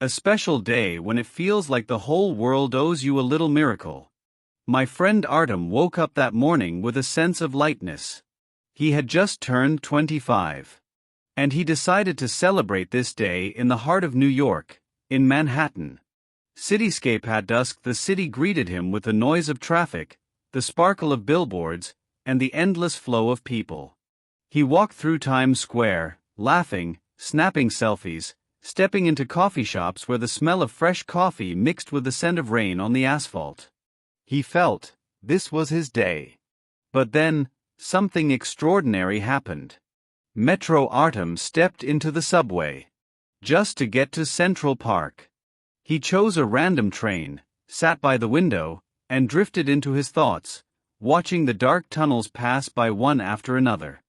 A special day when it feels like the whole world owes you a little miracle. My friend Artem woke up that morning with a sense of lightness. He had just turned 25. And he decided to celebrate this day in the heart of New York, in Manhattan. Cityscape at dusk, the city greeted him with the noise of traffic, the sparkle of billboards, and the endless flow of people. He walked through Times Square, laughing, snapping selfies, stepping into coffee shops where the smell of fresh coffee mixed with the scent of rain on the asphalt. He felt this was his day. But then, something extraordinary happened. Metro Artem stepped into the subway. Just to get to Central Park. He chose a random train, sat by the window, and drifted into his thoughts, watching the dark tunnels pass by one after another.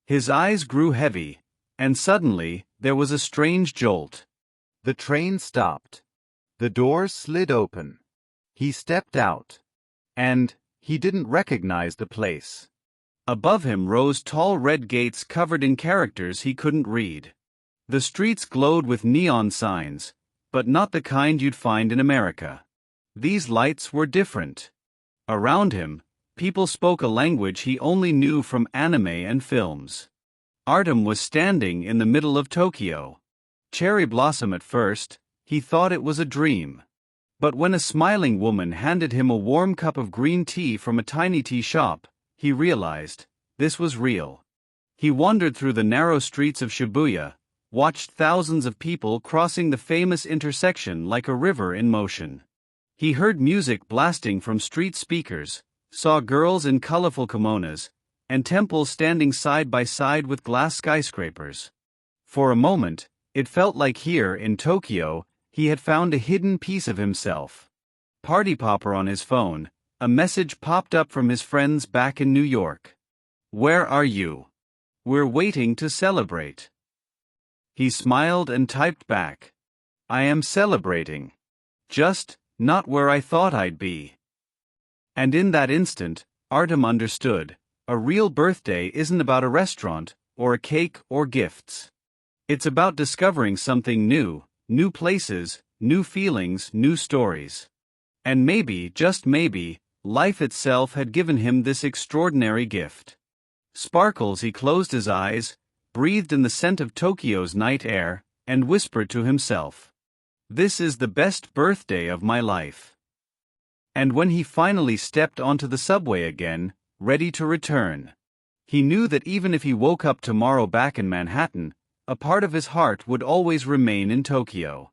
His eyes grew heavy, and suddenly, there was a strange jolt. The train stopped. The doors slid open. He stepped out. And he didn't recognize the place. Above him rose tall red gates covered in characters he couldn't read. The streets glowed with neon signs, but not the kind you'd find in America. These lights were different. Around him, people spoke a language he only knew from anime and films. Artem was standing in the middle of Tokyo. Cherry blossom at first, he thought it was a dream. But when a smiling woman handed him a warm cup of green tea from a tiny tea shop, he realized this was real. He wandered through the narrow streets of Shibuya, watched thousands of people crossing the famous intersection like a river in motion. He heard music blasting from street speakers, saw girls in colorful kimonos, and temples standing side by side with glass skyscrapers. For a moment, it felt like here in Tokyo, he had found a hidden piece of himself. Party popper on his phone, a message popped up from his friends back in New York. "Where are you? We're waiting to celebrate." He smiled and typed back. "I am celebrating. Just not where I thought I'd be." And in that instant, Artem understood. A real birthday isn't about a restaurant, or a cake, or gifts. It's about discovering something new, new places, new feelings, new stories. And maybe, just maybe, life itself had given him this extraordinary gift. Sparkles, he closed his eyes, breathed in the scent of Tokyo's night air, and whispered to himself, "This is the best birthday of my life." And when he finally stepped onto the subway again, ready to return, he knew that even if he woke up tomorrow back in Manhattan, a part of his heart would always remain in Tokyo.